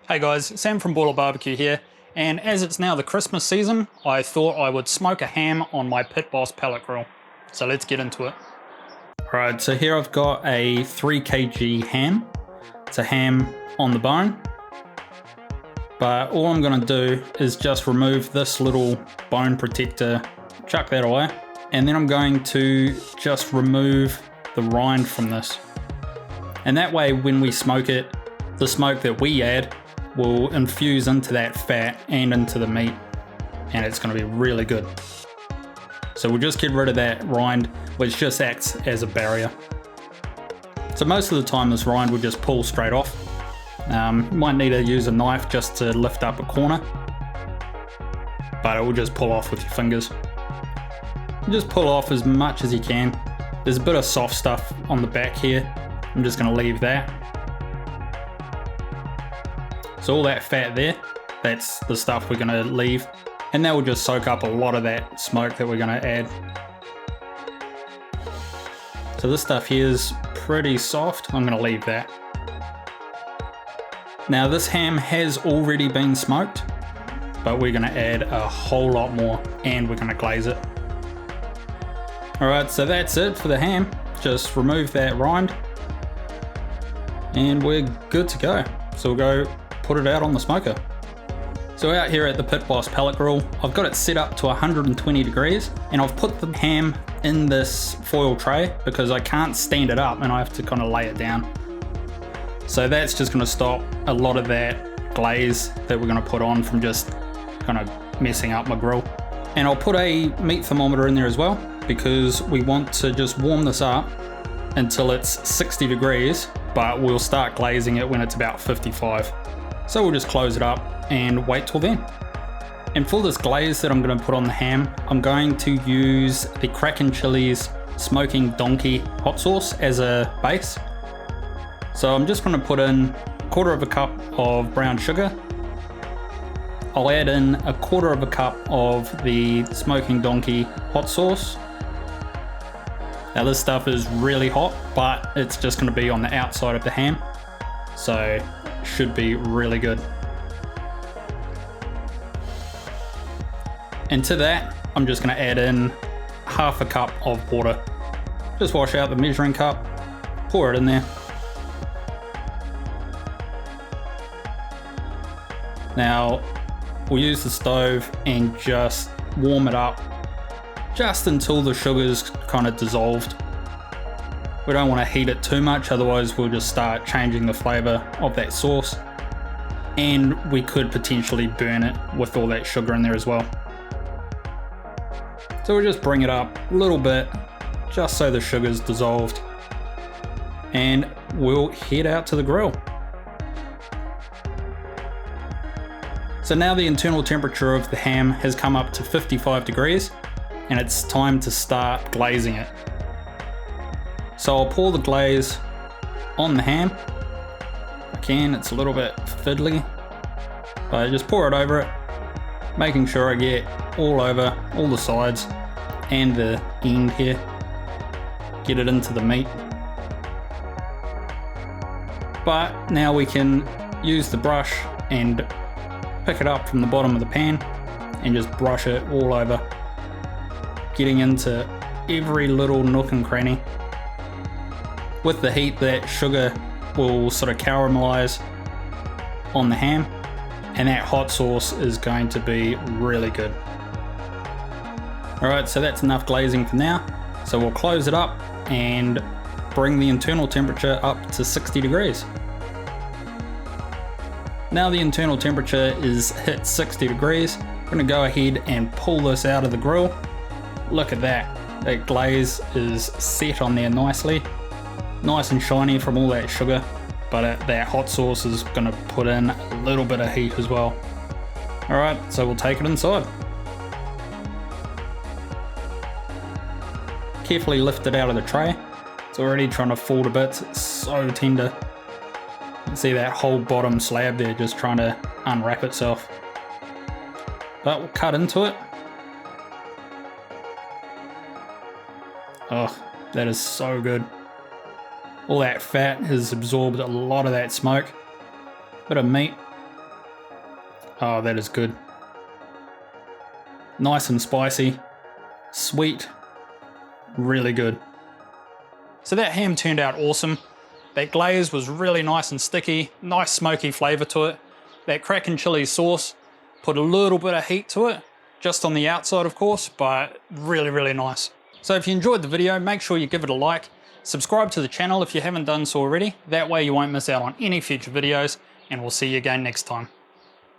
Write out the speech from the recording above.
Hey guys, Sam from BBQ here, and as it's now the Christmas season, I thought I would smoke a ham on my Pit Boss pellet grill. So let's get into it. Alright, so here I've got a 3 kg ham. It's a ham on the bone. But all I'm going to do is just remove this little bone protector, chuck that away, and then I'm going to just remove the rind from this. And that way when we smoke it, the smoke that we add will infuse into that fat and into the meat, and it's going to be really good. So we'll just get rid of that rind, which just acts as a barrier. So most of the time this rind will just pull straight off. You might need to use a knife just to lift up a corner, but it will just pull off with your fingers. Just pull off as much as you can. There's a bit of soft stuff on the back here. I'm just going to leave that. So all that fat there, that's the stuff we're going to leave, and that will just soak up a lot of that smoke that we're going to add. So this stuff here is pretty soft. I'm going to leave that. Now this ham has already been smoked, but we're going to add a whole lot more, and we're going to glaze it. Alright, so that's it for the ham. Just remove that rind, and we're good to go. So we'll go put it out on the smoker. So out here at the Pit Boss pellet grill, I've got it set up to 120 degrees, and I've put the ham in this foil tray because I can't stand it up and I have to kind of lay it down. So that's just going to stop a lot of that glaze that we're going to put on from just kind of messing up my grill. And I'll put a meat thermometer in there as well, because we want to just warm this up until it's 60 degrees, but we'll start glazing it when it's about 55. So we'll just close it up and wait till then. And for this glaze that I'm going to put on the ham, I'm going to use the Kraken Chili's Smoking Donkey hot sauce as a base. So I'm just going to put in 1/4 cup of brown sugar. I'll add in 1/4 cup of the Smoking Donkey hot sauce. Now this stuff is really hot, but it's just going to be on the outside of the ham, so should be really good. And to that, I'm just going to add in 1/2 cup of water. Just wash out the measuring cup, pour it in there. Now we'll use the stove and just warm it up just until the sugar's kind of dissolved. We don't want to heat it too much, otherwise we'll just start changing the flavour of that sauce, and we could potentially burn it with all that sugar in there as well. So we'll just bring it up a little bit just so the sugar's dissolved, and we'll head out to the grill. So now the internal temperature of the ham has come up to 55 degrees, and it's time to start glazing it. So I'll pour the glaze on the ham. Again, it's a little bit fiddly, but I just pour it over it, making sure I get all over all the sides and the end here. Get it into the meat. But now we can use the brush and pick it up from the bottom of the pan and just brush it all over, getting into every little nook and cranny. With the heat, that sugar will sort of caramelize on the ham, and that hot sauce is going to be really good. Alright, so that's enough glazing for now. So we'll close it up and bring the internal temperature up to 60 degrees. Now the internal temperature is hit 60 degrees, I'm going to go ahead and pull this out of the grill. Look at that, that glaze is set on there nicely. Nice and shiny from all that sugar, but that hot sauce is going to put in a little bit of heat as well. Alright, so we'll take it inside. Carefully lift it out of the tray. It's already trying to fall to bits, it's so tender. You can see that whole bottom slab there just trying to unwrap itself. But we'll cut into it. Oh, that is so good. All that fat has absorbed a lot of that smoke. Bit of meat, Oh, that is good. Nice and spicy, sweet, really good. So that ham turned out awesome. That glaze was really nice and sticky, nice smoky flavour to it. That Kraken chili sauce put a little bit of heat to it, just on the outside of course, but really, really nice. So if you enjoyed the video, make sure you give it a like, subscribe to the channel if you haven't done so already, that way you won't miss out on any future videos, and we'll see you again next time.